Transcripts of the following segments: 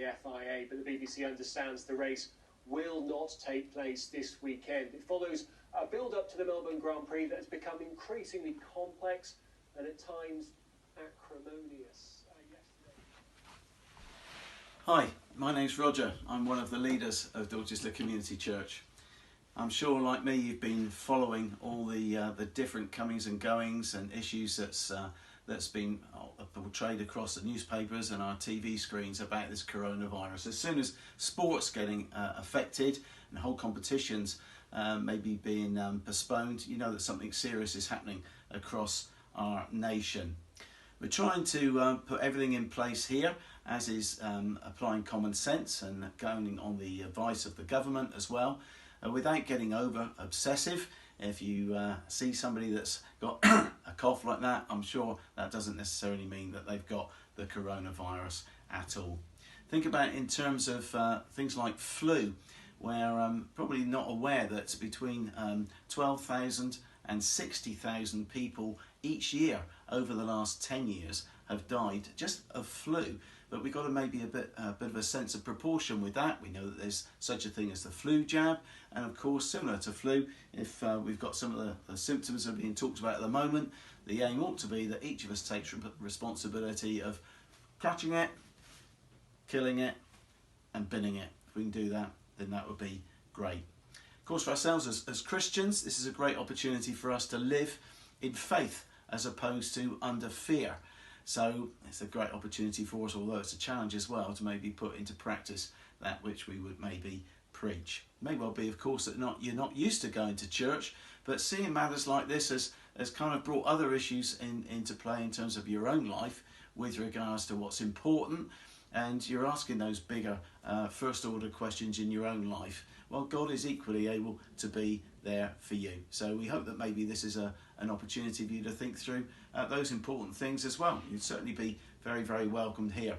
the FIA, but the BBC understands the race will not take place this weekend. It follows a build-up to the Melbourne Grand Prix that has become increasingly complex and at times acrimonious. Hi, my name's Roger. I'm one of the leaders of Dorchester Community Church. I'm sure, like me, you've been following all the different comings and goings and issues that's been portrayed across the newspapers and our TV screens about this coronavirus. As soon as sports getting affected and whole competitions maybe being postponed, you know that something serious is happening across our nation. We're trying to put everything in place here, as is applying common sense and going on the advice of the government as well, without getting over obsessive. If you see somebody that's got a cough like that, I'm sure that doesn't necessarily mean that they've got the coronavirus at all. Think about it in terms of things like flu, where probably not aware that between 12,000 and 60,000 people each year over the last 10 years have died just of flu. But we've got to maybe a bit of a sense of proportion with that. We know that there's such a thing as the flu jab, and of course, similar to flu, if we've got some of the symptoms that are being talked about at the moment, the aim ought to be that each of us takes responsibility of catching it, killing it, and binning it. If we can do that, then that would be great. Of course, for ourselves as Christians, this is a great opportunity for us to live in faith as opposed to under fear. So it's a great opportunity for us, although it's a challenge as well, to maybe put into practice that which we would maybe preach. It may well be, of course, that you're not used to going to church, but seeing matters like this has kind of brought other issues into play in terms of your own life with regards to what's important, and you're asking those bigger first order questions in your own life. Well, God is equally able to be there for you. So we hope that maybe this is an opportunity for you to think through those important things as well. You'd certainly be very, very welcomed here.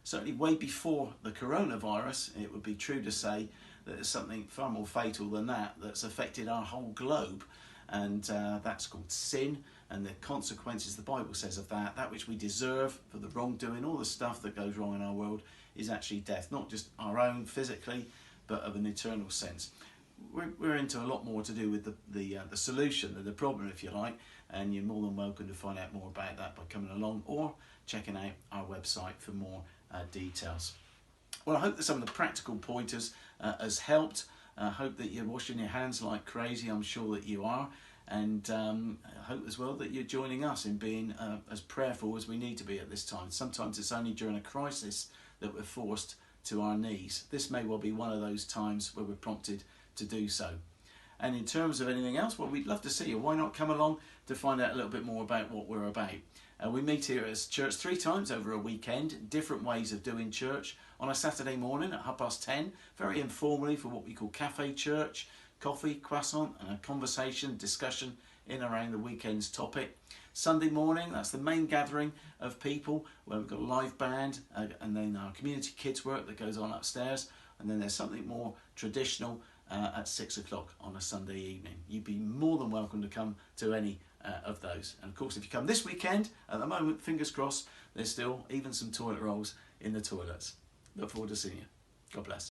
Certainly way before the coronavirus, it would be true to say that there's something far more fatal than that's affected our whole globe, and that's called sin, and the consequences, the Bible says, of that which we deserve for the wrongdoing, all the stuff that goes wrong in our world, is actually death, not just our own physically, but of an eternal sense. We're into a lot more to do with the solution than the problem, if you like, and you're more than welcome to find out more about that by coming along or checking out our website for more details. Well, I hope that some of the practical pointers has helped. I hope that you're washing your hands like crazy. I'm sure that you are, and I hope as well that you're joining us in being as prayerful as we need to be at this time. Sometimes it's only during a crisis that we're forced to our knees. This may well be one of those times where we're prompted to do so. And in terms of anything else, well, we'd love to see you. Why not come along to find out a little bit more about what we're about? We meet here as church 3 times over a weekend, different ways of doing church. On a Saturday morning at 10:30, very informally for what we call cafe church, coffee, croissant, and a conversation, discussion in around the weekend's topic. Sunday morning, that's the main gathering of people where we've got a live band, and then our community kids work that goes on upstairs, and then there's something more traditional at 6 o'clock on a Sunday evening. You'd be more than welcome to come to any of those. And of course, if you come this weekend, at the moment, fingers crossed, there's still even some toilet rolls in the toilets. Look forward to seeing you. God bless.